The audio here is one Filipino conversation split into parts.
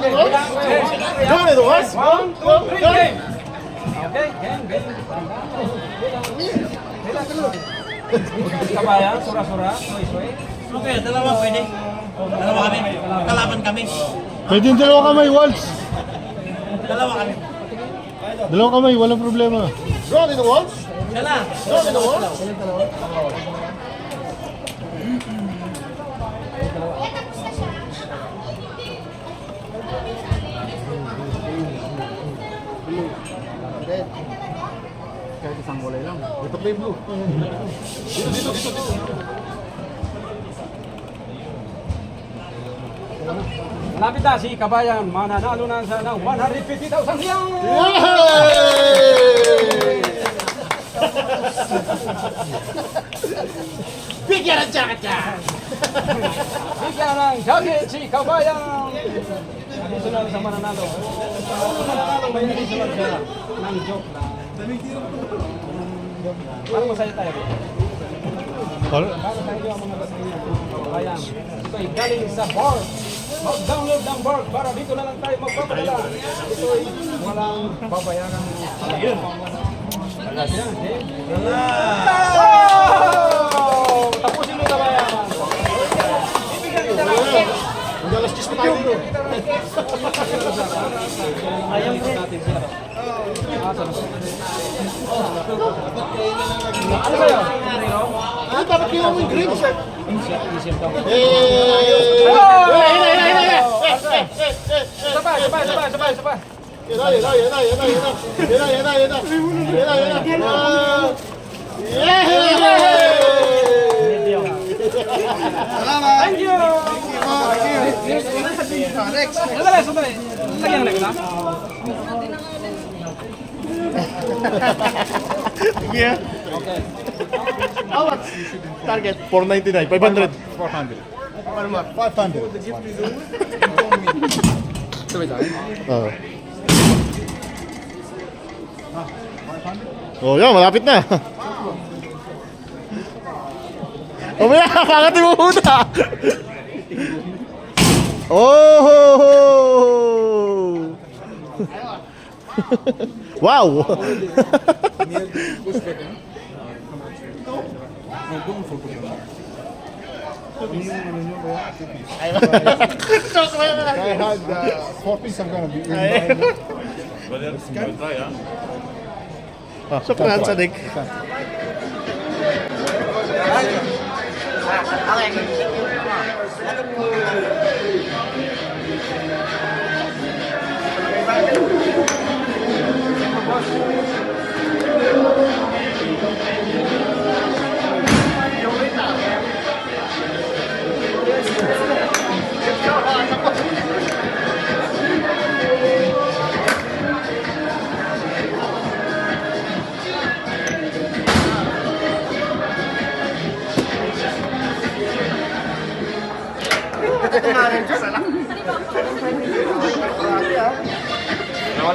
Johnny the Waltz. 1, 2, 3, game! Okay, game. Kabayan, sura-sura, soy-soy. Okay, dalawa pwede. Dalawa kami. Kalaban kami. Pwede yung dalawa kamay, Waltz. Dalawa kami. Dalawa kamay, walang problema. Johnny the Waltz. Siya na. Johnny the Waltz. Kahit isang kulay lang. Dapat may blue. Malapit na si Kabayan, mananalo na sa ng 150,000 riyal! Yay! Bigyan ng jacket ka! Bigyan ng jacket si Kabayan! Additional sa mananalo. Mananalo may additional siya ng joke lang. Parang masaya tayo. Para sa inyo ang mga Basilio. Kabayan. Ito'y galing sa Borg. Mag-download ng Borg para dito na lang tayo magpapadala. Ito'y walang babayaran. Wow! Tapusin mo Kabayan. Ibigyan kita ng Ang alas 10 pa tayo dito. ayaw natin sila. Ano ba yun? Ah, dapat kinuha mo yung green shirt. Sabay. Thank you! Sandali. Lagyan na kita. Yeah. Okay. How much? Target 499, 500. 400. 500. Sabay tayo. Oh, yan, malapit na. Mamaya, kakatin mo muna. Oh! Wow! I had 4 pieces. I'm gonna be in Shukran, Sadik.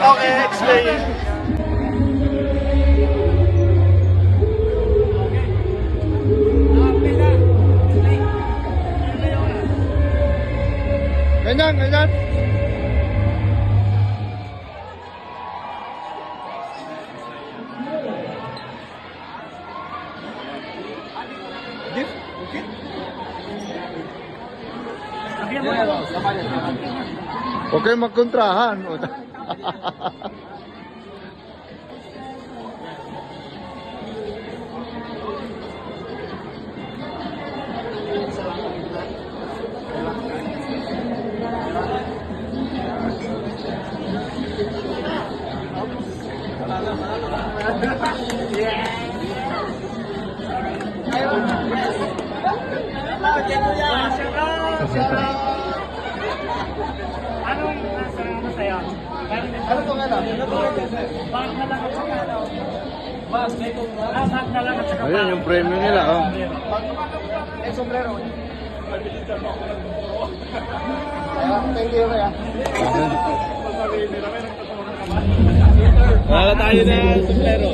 Okay, explain. Ganyan. Huwag kayong magkontrahan. Anong nasa masaya? Ano to nga na? Bag na lang at saka ano? Bag na lang at saka Ayun yung premium nila, oh. Thank you, Raya. Wala tayo na sombrero.